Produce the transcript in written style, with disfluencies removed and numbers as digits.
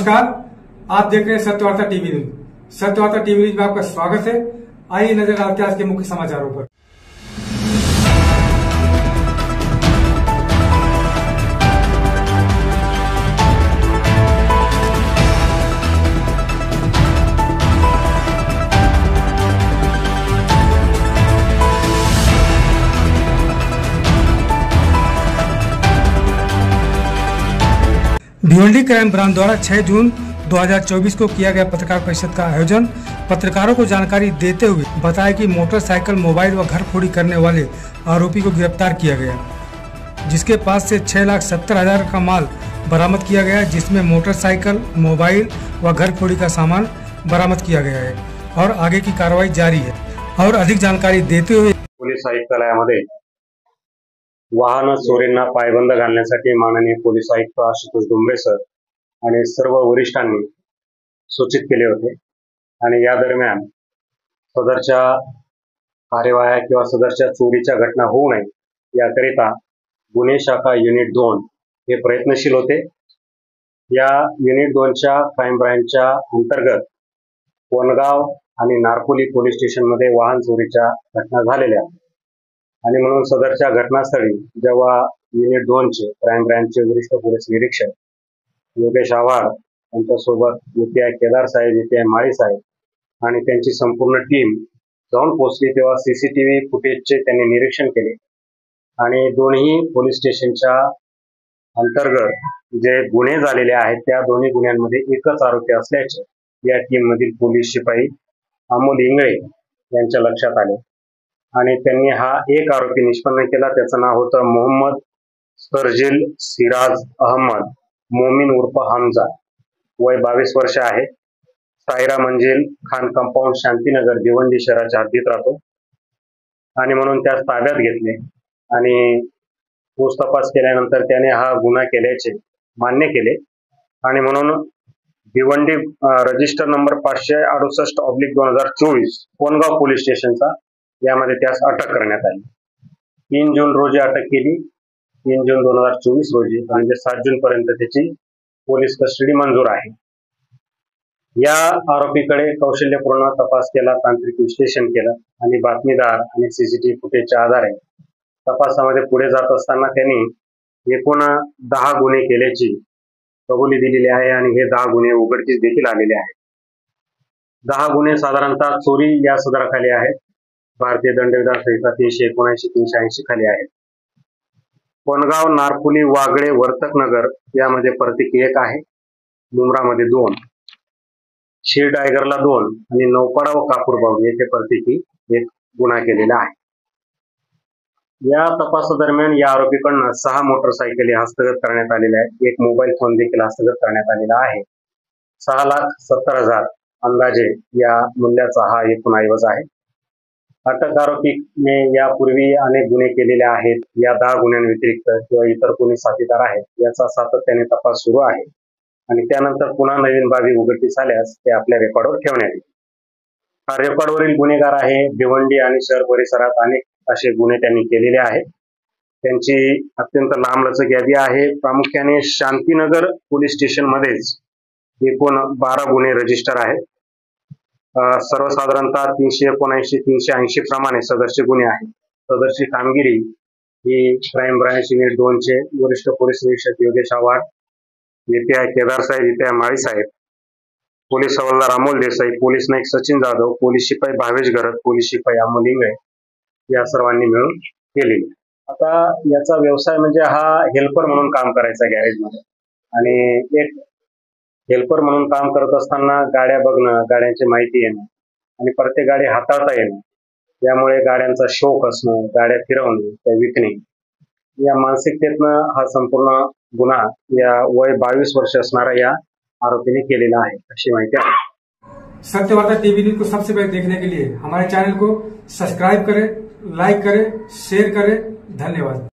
नमस्कार, आप देख रहे हैं Satyavarta TV news. Satyavarta TV news में आपका स्वागत है। आइए नजर डालते हैं आज के मुख्य समाचारों पर। भिवंडी क्राइम ब्रांच द्वारा 6 जून 2024 को किया गया पत्रकार परिषद का आयोजन। पत्रकारों को जानकारी देते हुए बताया कि मोटरसाइकिल, मोबाइल व घर फोड़ी करने वाले आरोपी को गिरफ्तार किया गया, जिसके पास से 6,70,000 का माल बरामद किया गया, जिसमें मोटरसाइकिल, मोबाइल व घर फोड़ी का सामान बरामद किया गया है और आगे की कार्रवाई जारी है। और अधिक जानकारी देते हुए पोलीस आयुक्तालयामध्ये वाहन चोरींना पायबंद घालण्यासाठी माननीय पोलीस आयुक्त आशुतोष डोंबरे सर आणि सर्व वरिष्ठांनी सूचित केले होते आणि या दरम्यान सदरच्या कार्यवाह्या किंवा सदरच्या चोरीच्या घटना होऊ नये याकरिता गुन्हे शाखा युनिट 2 हे प्रयत्नशील होते। या युनिट 2च्या क्राइम ब्रांचच्या अंतर्गत वनगाव आणि नारपोली पोलीस स्टेशनमध्ये वाहन चोरीच्या घटना झालेल्या आणि म्हणून सदरच्या घटनास्थळी जेव्हा युनिट 2चे क्राइम ब्रांचचे वरिष्ठ पोलीस निरीक्षक योगेश आव्हाड यांच्यासोबत UPI केदार साहेब, UPI माळी साहेब आणि त्यांची संपूर्ण टीम जाऊन पोहोचली, तेव्हा CCTV फुटेजचे त्यांनी निरीक्षण केले आणि दोन्ही पोलीस स्टेशनच्या अंतर्गत जे गुन्हे झालेले आहेत त्या दोन्ही गुन्ह्यांमध्ये एकच आरोपी असल्याचे या टीम मधील पोलीस शिपाई अमोल इंगळे यांच्या लक्षात आले आणि त्यांनी हा एक आरोपी निष्पन्न केला। त्याचं नाव होतं मोहम्मद सरजिल सिराज अहमद मोमीन उर्फ हमजा, वय 22 वर्ष आहे। सायरा मंजिल खान कंपाऊंड, शांतीनगर, भिवंडी शहराच्या हद्दीत राहतो आणि म्हणून त्यास ताब्यात घेतले आणि पोस्ट तपास केल्यानंतर त्याने हा गुन्हा केल्याचे मान्य केले आणि म्हणून Bhiwandi register number 568/2024 Kongaon police स्टेशनचा यामध्ये त्यास अटक करण्यात आली। 3 जून रोजी अटक केली। 3 जून 2024 रोजी म्हणजे 7 जून पर्यंत त्याची पोलीस कस्टडी मंजूर आहे। या आरोपीकडे कौशल्यपूर्ण तपास केला, तांत्रिक विश्लेषण केलं आणि बातमीदार आणि CCTV फुटेजच्या आधारे तपासामध्ये पुढे जात असताना त्यांनी एकूण 10 गुन्हे केल्याची कबुली दिलेली आहे आणि हे 10 गुन्हे उघडकीस देखील आलेले आहेत। 10 गुन्हे साधारणतः चोरी या सदराखाली आहेत। भारतीय दंडविधान संहिता 379, 380 खाली आहे। कोणगाव, नारपुली, वागळे, वर्तकनगर यामध्ये प्रत्येकी 1 आहे। मुंब्रामध्ये 2, शिरडायगरला 2 आणि नौपाडा व कापूरबाग येथे प्रत्येकी 1 गुन्हा केलेला आहे। या तपासादरम्यान या आरोपीकडून 6 मोटरसायकली हस्तगत करण्यात आलेल्या आहेत। 1 मोबाईल फोन देखील हस्तगत करण्यात आलेला आहे। 6,70,000 अंदाजे या मूल्याचा हा एकूण ऐवज आहे। अटक आरोपीने यापूर्वी अनेक गुन्हे केलेले आहेत। या 10 गुन्ह्यांव्यतिरिक्त किंवा इतर कोणी साथीदार आहेत याचा सातत्याने तपास सुरू आहे आणि त्यानंतर पुन्हा नवीन बाबी उघडकीस आल्यास ते आपल्या रेकॉर्डवर ठेवण्यात येईल। हा रेकॉर्डवरील गुन्हेगार आहे। भिवंडी आणि शहर परिसरात अनेक असे गुन्हे त्यांनी केलेले आहेत। त्यांची अत्यंत लांबलचक यादी आहे। प्रामुख्याने शांतीनगर पोलीस स्टेशन मध्येच एकूण 12 गुन्हे रजिस्टर आहेत। सर्वसाधारणतः 379, 380 प्रमाणे सदरचे गुन्हे आहेत। सदरची कामगिरी ही क्राइम ब्रांच युनिट 2चे वरिष्ठ पोलीस निरीक्षक योगेश आव्हाड, UPI केदार साहेब, UPI माळी साहेब, पोलीस हवालदार अमोल देसाई, पोलीस नाईक सचिन जाधव, पोलीस शिपाई भावेश गरत, पोलीस शिपाई अमोल इंगळे या सर्वांनी मिळून केलेली। आता याचा व्यवसाय म्हणजे हा हेल्पर म्हणून काम करायचा गॅरेजमध्ये आणि एक हेल्पर म्हणून काम करत असताना गाड्या बघणं, गाड्यांची माहिती येणं आणि प्रत्येक गाडी हाताळता येणं, यामुळे गाड्यांचा शौक असणं, गाड्या फिरवणे, त्या विकणे, या मानसिकतेतनं हा संपूर्ण गुन्हा या वय 22 वर्ष असणारा या आरोपीने केलेला आहे अशी माहिती आहे। सत्यवार्ता टीवी न्यूज को सबसे पहले देखने के लिए हमारे चैनल को सब्सक्राइब करें, लाइक करें, शेयर करें। धन्यवाद।